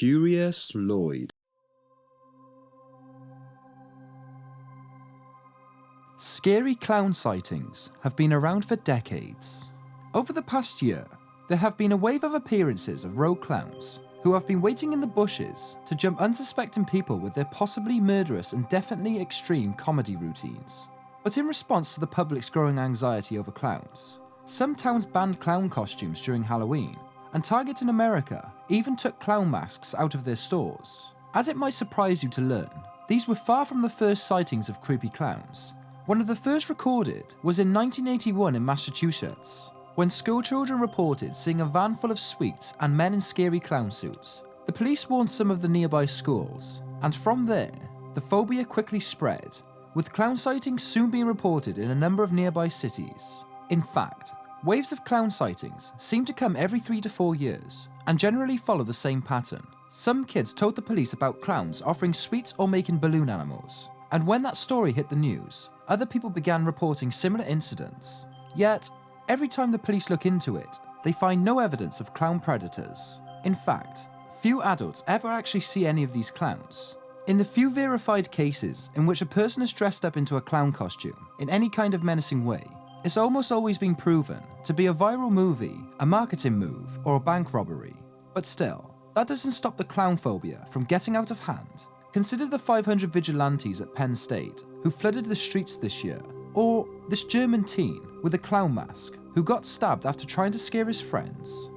Curious Lloyd. Scary clown sightings have been around for decades. Over the past year, there have been a wave of appearances of rogue clowns who have been waiting in the bushes to jump unsuspecting people with their possibly murderous and definitely extreme comedy routines. But in response to the public's growing anxiety over clowns, some towns banned clown costumes during Halloween, and Target in America even took clown masks out of their stores. As it might surprise you to learn, these were far from the first sightings of creepy clowns. One of the first recorded was in 1981 in Massachusetts, when schoolchildren reported seeing a van full of sweets and men in scary clown suits. The police warned some of the nearby schools, and from there, the phobia quickly spread, with clown sightings soon being reported in a number of nearby cities. In fact, waves of clown sightings seem to come every 3 to 4 years, and generally follow the same pattern. Some kids told the police about clowns offering sweets or making balloon animals, and when that story hit the news, other people began reporting similar incidents. Yet, every time the police look into it, they find no evidence of clown predators. In fact, few adults ever actually see any of these clowns. In the few verified cases in which a person is dressed up into a clown costume in any kind of menacing way, it's almost always been proven to be a viral movie, a marketing move, or a bank robbery. But still, that doesn't stop the clown phobia from getting out of hand. Consider the 500 vigilantes at Penn State who flooded the streets this year, or this German teen with a clown mask who got stabbed after trying to scare his friends.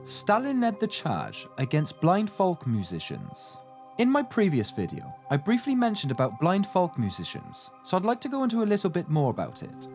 Stalin led the charge against blind folk musicians. In my previous video, I briefly mentioned about blind folk musicians, so I'd like to go into a little bit more about it.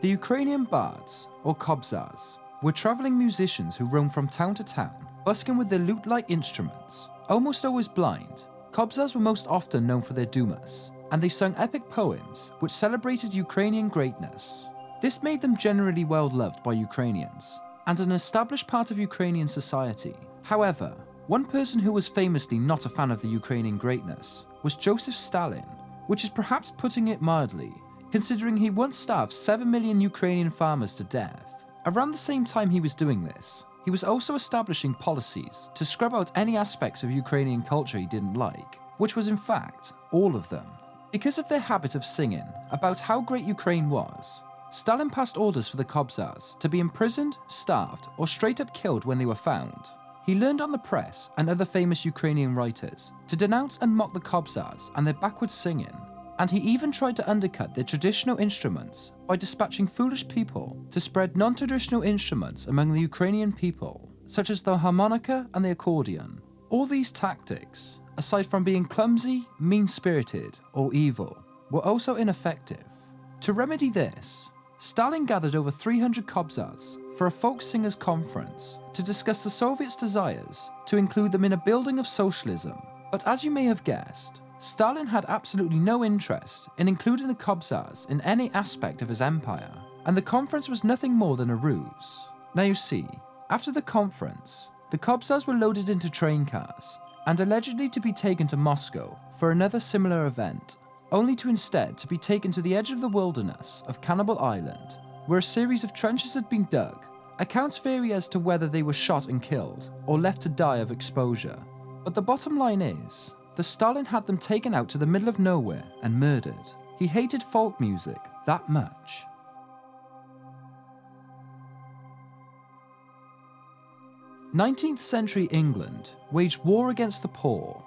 The Ukrainian bards, or kobzars, were travelling musicians who roamed from town to town, busking with their lute-like instruments. Almost always blind, kobzars were most often known for their dumas, and they sung epic poems which celebrated Ukrainian greatness. This made them generally well loved by Ukrainians, and an established part of Ukrainian society. However, one person who was famously not a fan of the Ukrainian greatness was Joseph Stalin, which is perhaps putting it mildly, considering he once starved 7 million Ukrainian farmers to death. Around the same time he was doing this, he was also establishing policies to scrub out any aspects of Ukrainian culture he didn't like, which was in fact all of them. Because of their habit of singing about how great Ukraine was, Stalin passed orders for the kobzars to be imprisoned, starved, or straight up killed when they were found. He learned on the press and other famous Ukrainian writers to denounce and mock the kobzars and their backwards singing, and he even tried to undercut their traditional instruments by dispatching foolish people to spread non-traditional instruments among the Ukrainian people, such as the harmonica and the accordion. All these tactics, aside from being clumsy, mean-spirited, or evil, were also ineffective. To remedy this, Stalin gathered over 300 kobzars for a folk singers conference to discuss the Soviets' desires to include them in a building of socialism. But as you may have guessed, Stalin had absolutely no interest in including the kobzars in any aspect of his empire, and the conference was nothing more than a ruse. Now you see, after the conference, the kobzars were loaded into train cars and allegedly to be taken to Moscow for another similar event, only to instead to be taken to the edge of the wilderness of Cannibal Island, where a series of trenches had been dug. Accounts vary as to whether they were shot and killed, or left to die of exposure. But the bottom line is, that Stalin had them taken out to the middle of nowhere and murdered. He hated folk music that much. "19th century England waged war against the poor.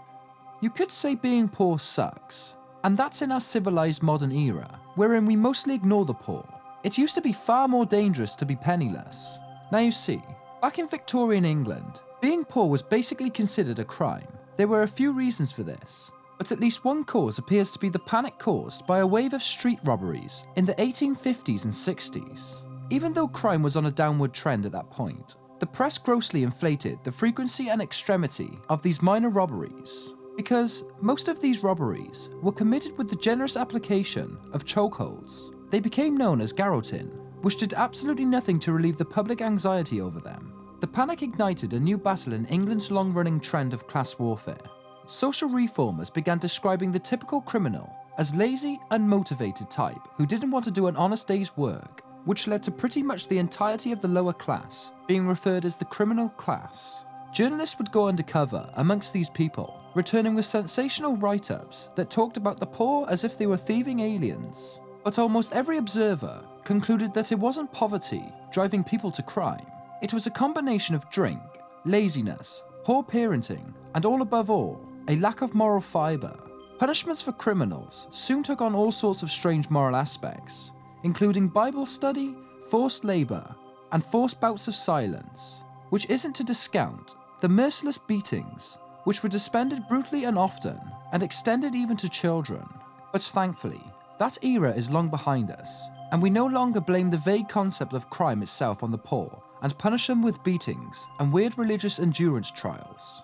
You could say being poor sucks, and that's in our civilized modern era, wherein we mostly ignore the poor. It used to be far more dangerous to be penniless. Now you see, back in Victorian England, being poor was basically considered a crime. There were a few reasons for this, but at least one cause appears to be the panic caused by a wave of street robberies in the 1850s and 60s. Even though crime was on a downward trend at that point, the press grossly inflated the frequency and extremity of these minor robberies, because most of these robberies were committed with the generous application of chokeholds. They became known as garroting, which did absolutely nothing to relieve the public anxiety over them. The panic ignited a new battle in England's long-running trend of class warfare. Social reformers began describing the typical criminal as lazy, unmotivated type who didn't want to do an honest day's work. which led to pretty much the entirety of the lower class being referred as the criminal class. Journalists would go undercover amongst these people, returning with sensational write-ups that talked about the poor as if they were thieving aliens. But almost every observer concluded that it wasn't poverty driving people to crime. It was a combination of drink, laziness, poor parenting, and all above all, a lack of moral fibre. Punishments for criminals soon took on all sorts of strange moral aspects, including Bible study, forced labour, and forced bouts of silence, which isn't to discount the merciless beatings, which were dispensed brutally and often, and extended even to children. But thankfully, that era is long behind us, and we no longer blame the vague concept of crime itself on the poor, and punish them with beatings and weird religious endurance trials.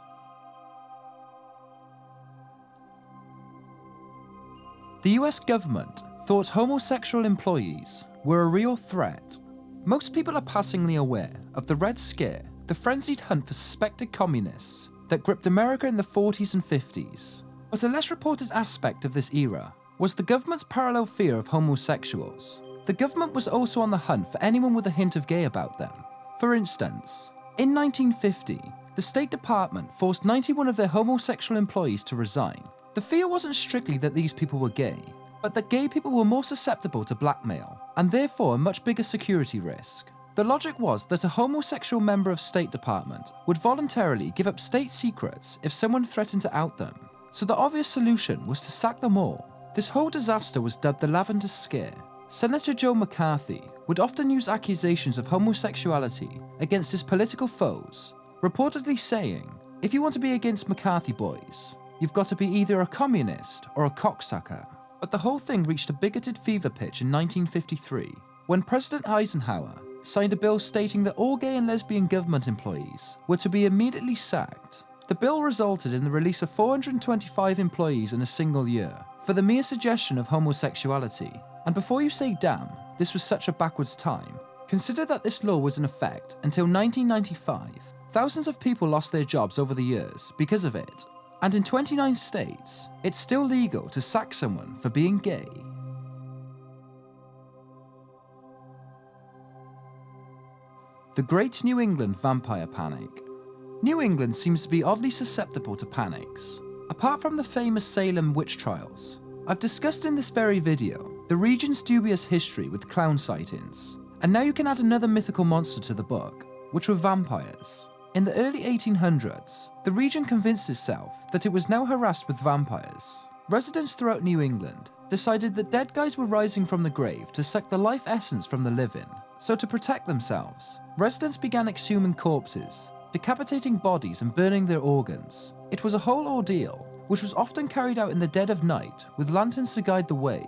The US government thought homosexual employees were a real threat. Most people are passingly aware of the Red Scare, the frenzied hunt for suspected communists that gripped America in the 40s and 50s. But a less reported aspect of this era was the government's parallel fear of homosexuals. The government was also on the hunt for anyone with a hint of gay about them. For instance, in 1950, the State Department forced 91 of their homosexual employees to resign. The fear wasn't strictly that these people were gay, but that gay people were more susceptible to blackmail, and therefore a much bigger security risk. The logic was that a homosexual member of State Department would voluntarily give up state secrets if someone threatened to out them, so the obvious solution was to sack them all. This whole disaster was dubbed the Lavender Scare. Senator Joe McCarthy would often use accusations of homosexuality against his political foes, reportedly saying, "If you want to be against McCarthy boys, you've got to be either a communist or a cocksucker." But the whole thing reached a bigoted fever pitch in 1953, when President Eisenhower signed a bill stating that all gay and lesbian government employees were to be immediately sacked. The bill resulted in the release of 425 employees in a single year for the mere suggestion of homosexuality. And before you say, damn, this was such a backwards time, consider that this law was in effect until 1995. Thousands of people lost their jobs over the years because of it, and in 29 states, it's still legal to sack someone for being gay. The Great New England Vampire Panic. New England seems to be oddly susceptible to panics. Apart from the famous Salem witch trials, I've discussed in this very video the region's dubious history with clown sightings, and now you can add another mythical monster to the book, which were vampires. In the early 1800s, the region convinced itself that it was now harassed with vampires. Residents throughout New England decided that dead guys were rising from the grave to suck the life essence from the living. So to protect themselves, residents began exhuming corpses, decapitating bodies and burning their organs. It was a whole ordeal, which was often carried out in the dead of night with lanterns to guide the way.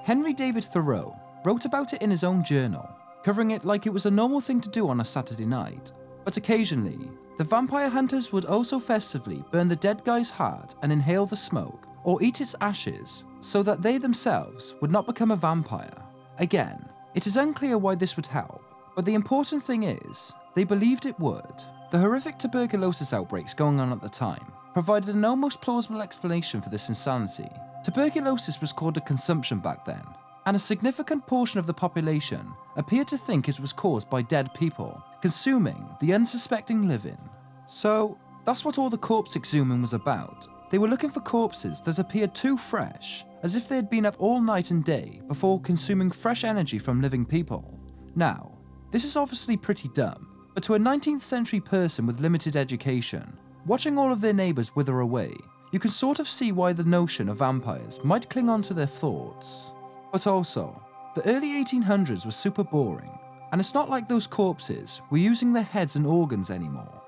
Henry David Thoreau wrote about it in his own journal, covering it like it was a normal thing to do on a Saturday night. But occasionally, the vampire hunters would also festively burn the dead guy's heart and inhale the smoke, or eat its ashes, so that they themselves would not become a vampire. Again, it is unclear why this would help, but the important thing is, they believed it would. The horrific tuberculosis outbreaks going on at the time provided an almost plausible explanation for this insanity. Tuberculosis was called a consumption back then, and a significant portion of the population appeared to think it was caused by dead people consuming the unsuspecting living. So, that's what all the corpse exhuming was about. They were looking for corpses that appeared too fresh, as if they had been up all night and day before consuming fresh energy from living people. Now, this is obviously pretty dumb, but to a 19th century person with limited education, watching all of their neighbours wither away, you can sort of see why the notion of vampires might cling on to their thoughts. But also, the early 1800s was super boring, and it's not like those corpses were using their heads and organs anymore.